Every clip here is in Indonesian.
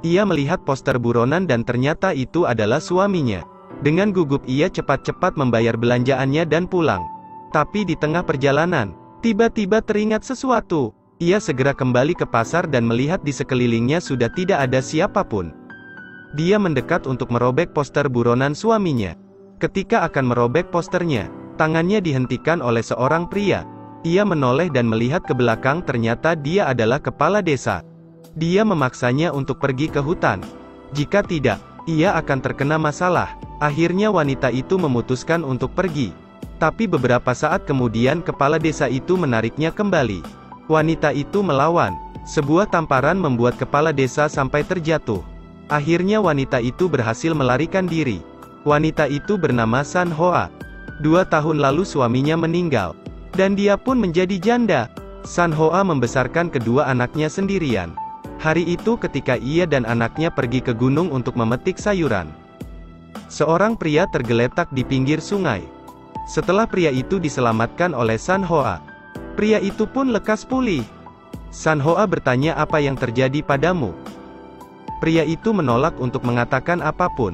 Ia melihat poster buronan dan ternyata itu adalah suaminya. Dengan gugup ia cepat-cepat membayar belanjaannya dan pulang. Tapi di tengah perjalanan, tiba-tiba teringat sesuatu. Ia segera kembali ke pasar dan melihat di sekelilingnya sudah tidak ada siapapun. Dia mendekat untuk merobek poster buronan suaminya. Ketika akan merobek posternya, tangannya dihentikan oleh seorang pria. Ia menoleh dan melihat ke belakang, ternyata dia adalah kepala desa. Dia memaksanya untuk pergi ke hutan. Jika tidak, ia akan terkena masalah. Akhirnya wanita itu memutuskan untuk pergi. Tapi beberapa saat kemudian kepala desa itu menariknya kembali. Wanita itu melawan. Sebuah tamparan membuat kepala desa sampai terjatuh. Akhirnya wanita itu berhasil melarikan diri. Wanita itu bernama San Hoa. 2 tahun lalu suaminya meninggal. Dan dia pun menjadi janda. San Hoa membesarkan kedua anaknya sendirian. Hari itu ketika ia dan anaknya pergi ke gunung untuk memetik sayuran. Seorang pria tergeletak di pinggir sungai. Setelah pria itu diselamatkan oleh San Hoa, pria itu pun lekas pulih. San Hoa bertanya, apa yang terjadi padamu? Pria itu menolak untuk mengatakan apapun.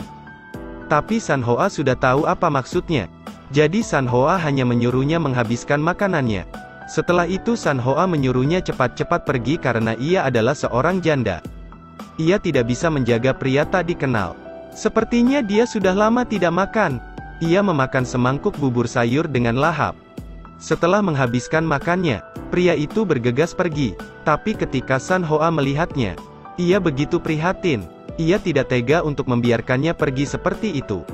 Tapi San Hoa sudah tahu apa maksudnya. Jadi San Hoa hanya menyuruhnya menghabiskan makanannya. Setelah itu San Hoa menyuruhnya cepat-cepat pergi karena ia adalah seorang janda. Ia tidak bisa menjaga pria tak dikenal. Sepertinya dia sudah lama tidak makan. Ia memakan semangkuk bubur sayur dengan lahap. Setelah menghabiskan makannya, pria itu bergegas pergi. Tapi ketika San Hoa melihatnya, ia begitu prihatin. Ia tidak tega untuk membiarkannya pergi seperti itu.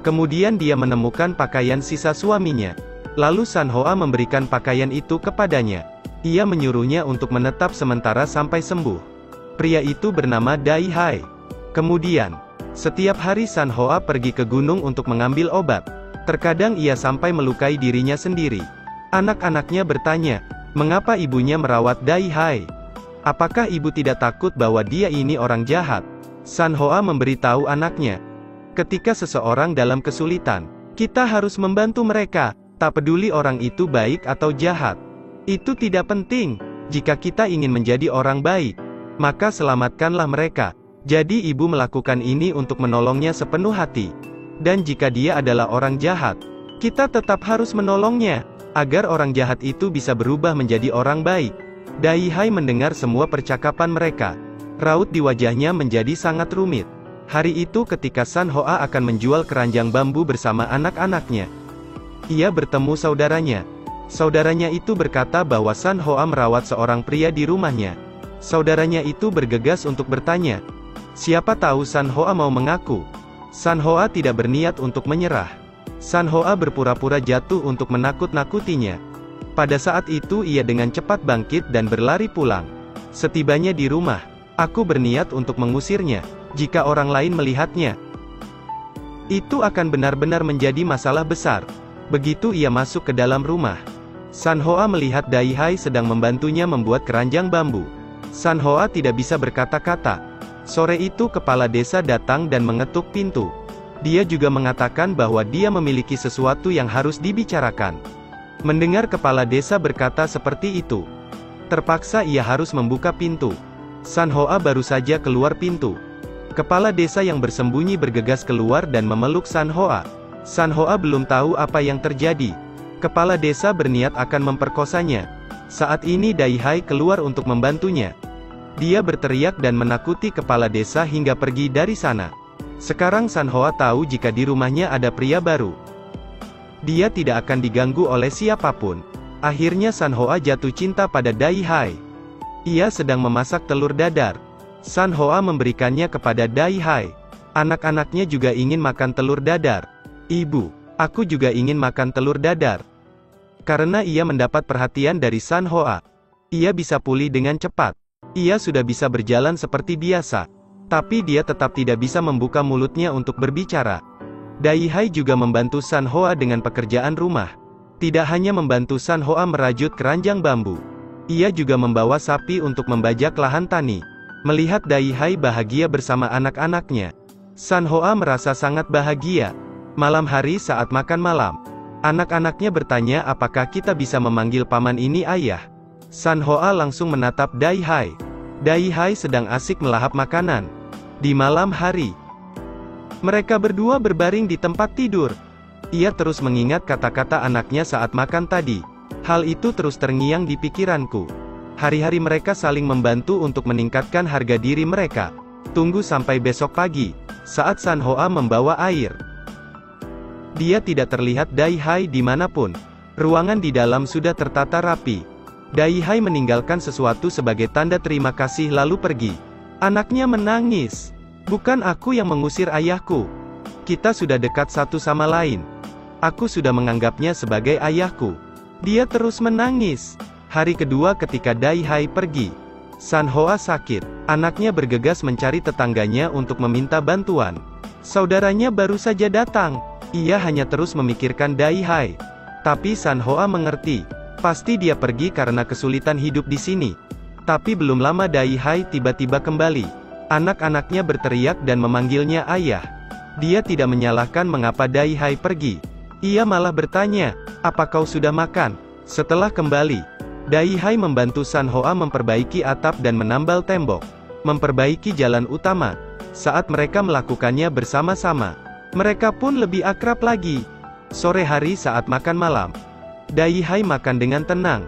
Kemudian dia menemukan pakaian sisa suaminya. Lalu San Hoa memberikan pakaian itu kepadanya. Ia menyuruhnya untuk menetap sementara sampai sembuh. Pria itu bernama Dai Hai. Kemudian, setiap hari San Hoa pergi ke gunung untuk mengambil obat. Terkadang ia sampai melukai dirinya sendiri. Anak-anaknya bertanya, mengapa ibunya merawat Dai Hai? Apakah ibu tidak takut bahwa dia ini orang jahat? San Hoa memberitahu anaknya, ketika seseorang dalam kesulitan, kita harus membantu mereka, tak peduli orang itu baik atau jahat. Itu tidak penting. Jika kita ingin menjadi orang baik, maka selamatkanlah mereka. Jadi ibu melakukan ini untuk menolongnya sepenuh hati. Dan jika dia adalah orang jahat, kita tetap harus menolongnya, agar orang jahat itu bisa berubah menjadi orang baik. Dai Hai mendengar semua percakapan mereka. Raut di wajahnya menjadi sangat rumit. Hari itu ketika San Hoa akan menjual keranjang bambu bersama anak-anaknya, ia bertemu saudaranya. Saudaranya itu berkata bahwa San Hoa merawat seorang pria di rumahnya. Saudaranya itu bergegas untuk bertanya, siapa tahu San Hoa mau mengaku. San Hoa tidak berniat untuk menyerah. San Hoa berpura-pura jatuh untuk menakut-nakutinya. Pada saat itu ia dengan cepat bangkit dan berlari pulang. Setibanya di rumah, aku berniat untuk mengusirnya. Jika orang lain melihatnya, itu akan benar-benar menjadi masalah besar. Begitu ia masuk ke dalam rumah, San Hoa melihat Dai Hai sedang membantunya membuat keranjang bambu. San Hoa tidak bisa berkata-kata. Sore itu kepala desa datang dan mengetuk pintu. Dia juga mengatakan bahwa dia memiliki sesuatu yang harus dibicarakan. Mendengar kepala desa berkata seperti itu, terpaksa ia harus membuka pintu. San Hoa baru saja keluar pintu. Kepala desa yang bersembunyi bergegas keluar dan memeluk San Hoa. San Hoa belum tahu apa yang terjadi. Kepala desa berniat akan memperkosanya. Saat ini Dai Hai keluar untuk membantunya. Dia berteriak dan menakuti kepala desa hingga pergi dari sana. Sekarang San Hoa tahu jika di rumahnya ada pria baru, dia tidak akan diganggu oleh siapapun. Akhirnya San Hoa jatuh cinta pada Dai Hai. Ia sedang memasak telur dadar. San Hoa memberikannya kepada Dai Hai. Anak-anaknya juga ingin makan telur dadar. Ibu, aku juga ingin makan telur dadar. Karena ia mendapat perhatian dari San Hoa, ia bisa pulih dengan cepat. Ia sudah bisa berjalan seperti biasa. Tapi dia tetap tidak bisa membuka mulutnya untuk berbicara. Dai Hai juga membantu San Hoa dengan pekerjaan rumah. Tidak hanya membantu San Hoa merajut keranjang bambu, ia juga membawa sapi untuk membajak lahan tani. Melihat Dai Hai bahagia bersama anak-anaknya, San Hoa merasa sangat bahagia. Malam hari saat makan malam, anak-anaknya bertanya apakah kita bisa memanggil paman ini ayah. San Hoa langsung menatap Dai Hai. Dai Hai sedang asik melahap makanan. Di malam hari, mereka berdua berbaring di tempat tidur. Ia terus mengingat kata-kata anaknya saat makan tadi. Hal itu terus terngiang di pikiranku. Hari-hari mereka saling membantu untuk meningkatkan harga diri mereka. Tunggu sampai besok pagi, saat San Hoa membawa air. Dia tidak terlihat Dai Hai dimanapun. Ruangan di dalam sudah tertata rapi. Dai Hai meninggalkan sesuatu sebagai tanda terima kasih lalu pergi. Anaknya menangis. Bukan aku yang mengusir ayahku. Kita sudah dekat satu sama lain. Aku sudah menganggapnya sebagai ayahku. Dia terus menangis. Hari kedua ketika Dai Hai pergi, San Hoa sakit. Anaknya bergegas mencari tetangganya untuk meminta bantuan. Saudaranya baru saja datang. Ia hanya terus memikirkan Dai Hai. Tapi San Hoa mengerti. Pasti dia pergi karena kesulitan hidup di sini. Tapi belum lama Dai Hai tiba-tiba kembali. Anak-anaknya berteriak dan memanggilnya ayah. Dia tidak menyalahkan mengapa Dai Hai pergi. Ia malah bertanya, "Apa kau sudah makan?" Setelah kembali, Dai Hai membantu San Hoa memperbaiki atap dan menambal tembok, memperbaiki jalan utama. Saat mereka melakukannya bersama-sama, mereka pun lebih akrab lagi. Sore hari saat makan malam, Dai Hai makan dengan tenang.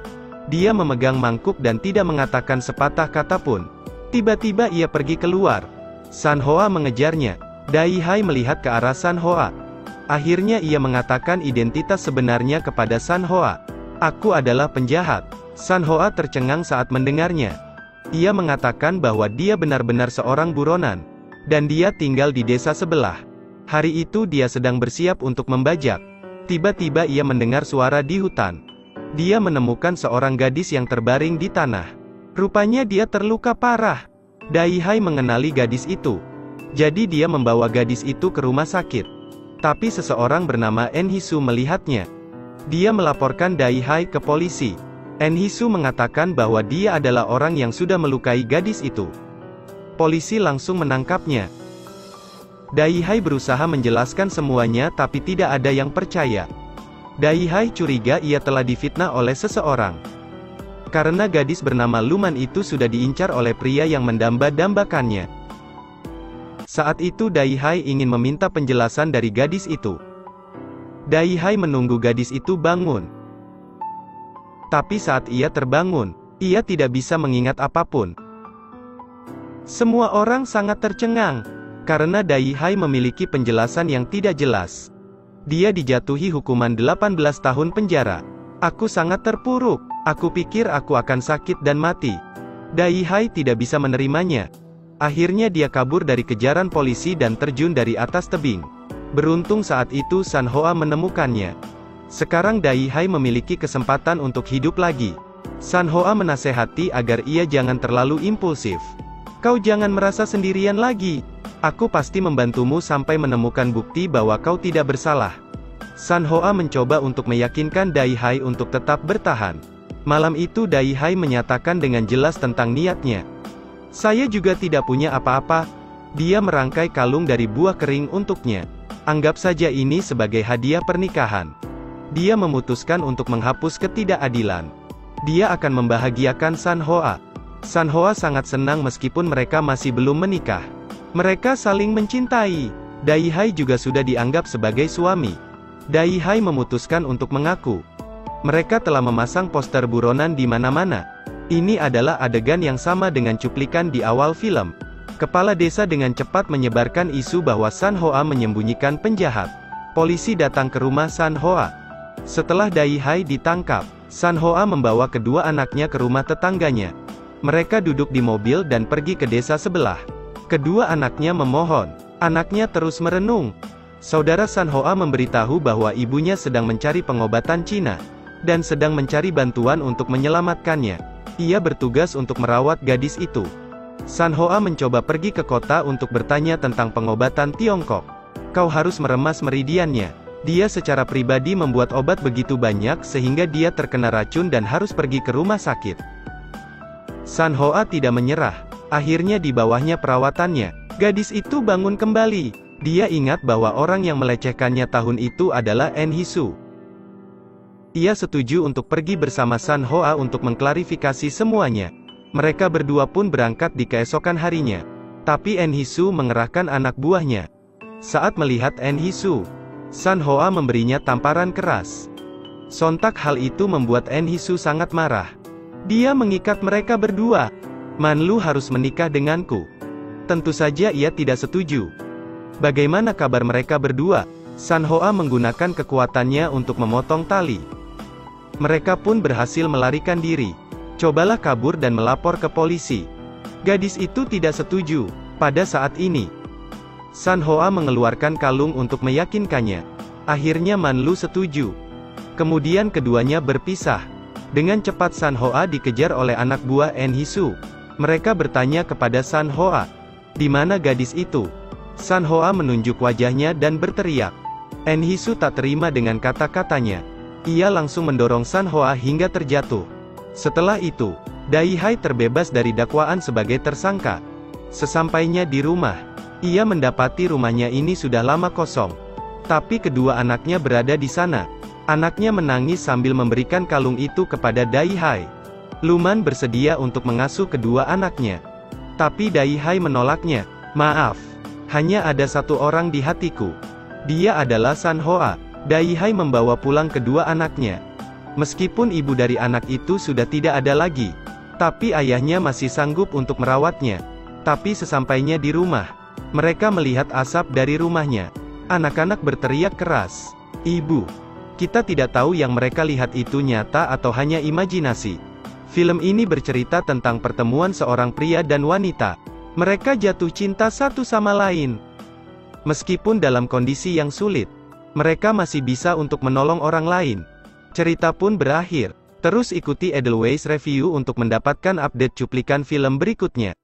Dia memegang mangkuk dan tidak mengatakan sepatah kata pun. Tiba-tiba ia pergi keluar. San Hoa mengejarnya. Dai Hai melihat ke arah San Hoa. Akhirnya ia mengatakan identitas sebenarnya kepada San Hoa. "Aku adalah penjahat." San Hoa tercengang saat mendengarnya. Ia mengatakan bahwa dia benar-benar seorang buronan, dan dia tinggal di desa sebelah. Hari itu dia sedang bersiap untuk membajak. Tiba-tiba ia mendengar suara di hutan. Dia menemukan seorang gadis yang terbaring di tanah. Rupanya dia terluka parah. Dai Hai mengenali gadis itu. Jadi dia membawa gadis itu ke rumah sakit. Tapi seseorang bernama En Hisu melihatnya. Dia melaporkan Dai Hai ke polisi. En Hisu mengatakan bahwa dia adalah orang yang sudah melukai gadis itu. Polisi langsung menangkapnya. Dai Hai berusaha menjelaskan semuanya tapi tidak ada yang percaya. Dai Hai curiga ia telah difitnah oleh seseorang. Karena gadis bernama Luman itu sudah diincar oleh pria yang mendamba-dambakannya. Saat itu Dai Hai ingin meminta penjelasan dari gadis itu. Dai Hai menunggu gadis itu bangun. Tapi saat ia terbangun, ia tidak bisa mengingat apapun. Semua orang sangat tercengang, karena Dai Hai memiliki penjelasan yang tidak jelas. Dia dijatuhi hukuman 18 tahun penjara. Aku sangat terpuruk. Aku pikir aku akan sakit dan mati. Dai Hai tidak bisa menerimanya. Akhirnya dia kabur dari kejaran polisi dan terjun dari atas tebing. Beruntung saat itu San Hoa menemukannya. Sekarang Dai Hai memiliki kesempatan untuk hidup lagi. San Hoa menasehati agar ia jangan terlalu impulsif. "Kau jangan merasa sendirian lagi. Aku pasti membantumu sampai menemukan bukti bahwa kau tidak bersalah." San Hoa mencoba untuk meyakinkan Dai Hai untuk tetap bertahan. Malam itu Dai Hai menyatakan dengan jelas tentang niatnya. "Saya juga tidak punya apa-apa." Dia merangkai kalung dari buah kering untuknya. Anggap saja ini sebagai hadiah pernikahan. Dia memutuskan untuk menghapus ketidakadilan. Dia akan membahagiakan San Hoa. San Hoa sangat senang meskipun mereka masih belum menikah. Mereka saling mencintai. Dai Hai juga sudah dianggap sebagai suami. Dai Hai memutuskan untuk mengaku. Mereka telah memasang poster buronan di mana-mana. Ini adalah adegan yang sama dengan cuplikan di awal film. Kepala desa dengan cepat menyebarkan isu bahwa San Hoa menyembunyikan penjahat. Polisi datang ke rumah San Hoa. Setelah Dai Hai ditangkap, San Hoa membawa kedua anaknya ke rumah tetangganya. Mereka duduk di mobil dan pergi ke desa sebelah. Kedua anaknya memohon. Anaknya terus merenung. Saudara San Hoa memberitahu bahwa ibunya sedang mencari pengobatan Cina, dan sedang mencari bantuan untuk menyelamatkannya. Ia bertugas untuk merawat gadis itu. San Hoa mencoba pergi ke kota untuk bertanya tentang pengobatan Tiongkok. "Kau harus meremas meridiannya." Dia secara pribadi membuat obat begitu banyak sehingga dia terkena racun dan harus pergi ke rumah sakit. San Hoa tidak menyerah. Akhirnya di bawahnya perawatannya, gadis itu bangun kembali. Dia ingat bahwa orang yang melecehkannya tahun itu adalah En Hisu. Ia setuju untuk pergi bersama San Hoa untuk mengklarifikasi semuanya. Mereka berdua pun berangkat di keesokan harinya. Tapi Enhisu mengerahkan anak buahnya. Saat melihat Enhisu, San Hoa memberinya tamparan keras. Sontak hal itu membuat Enhisu sangat marah. Dia mengikat mereka berdua. "Manlu harus menikah denganku." Tentu saja ia tidak setuju. Bagaimana kabar mereka berdua? San Hoa menggunakan kekuatannya untuk memotong tali. Mereka pun berhasil melarikan diri. Cobalah kabur dan melapor ke polisi. Gadis itu tidak setuju. Pada saat ini, San Hoa mengeluarkan kalung untuk meyakinkannya. Akhirnya Manlu setuju. Kemudian keduanya berpisah. Dengan cepat San Hoa dikejar oleh anak buah Enhisu. Mereka bertanya kepada San Hoa, "Di mana gadis itu?" San Hoa menunjuk wajahnya dan berteriak. Enhisu tak terima dengan kata-katanya. Ia langsung mendorong San Hoa hingga terjatuh. Setelah itu, Dai Hai terbebas dari dakwaan sebagai tersangka. Sesampainya di rumah, ia mendapati rumahnya ini sudah lama kosong. Tapi kedua anaknya berada di sana. Anaknya menangis sambil memberikan kalung itu kepada Dai Hai. Luman bersedia untuk mengasuh kedua anaknya. Tapi Dai Hai menolaknya. "Maaf, hanya ada satu orang di hatiku. Dia adalah San Hoa." Dai Hai membawa pulang kedua anaknya. Meskipun ibu dari anak itu sudah tidak ada lagi, tapi ayahnya masih sanggup untuk merawatnya. Tapi sesampainya di rumah, mereka melihat asap dari rumahnya. Anak-anak berteriak keras, "Ibu!" Kita tidak tahu yang mereka lihat itu nyata atau hanya imajinasi. Film ini bercerita tentang pertemuan seorang pria dan wanita. Mereka jatuh cinta satu sama lain. Meskipun dalam kondisi yang sulit, mereka masih bisa untuk menolong orang lain. Cerita pun berakhir. Terus ikuti Edelweiss Review untuk mendapatkan update cuplikan film berikutnya.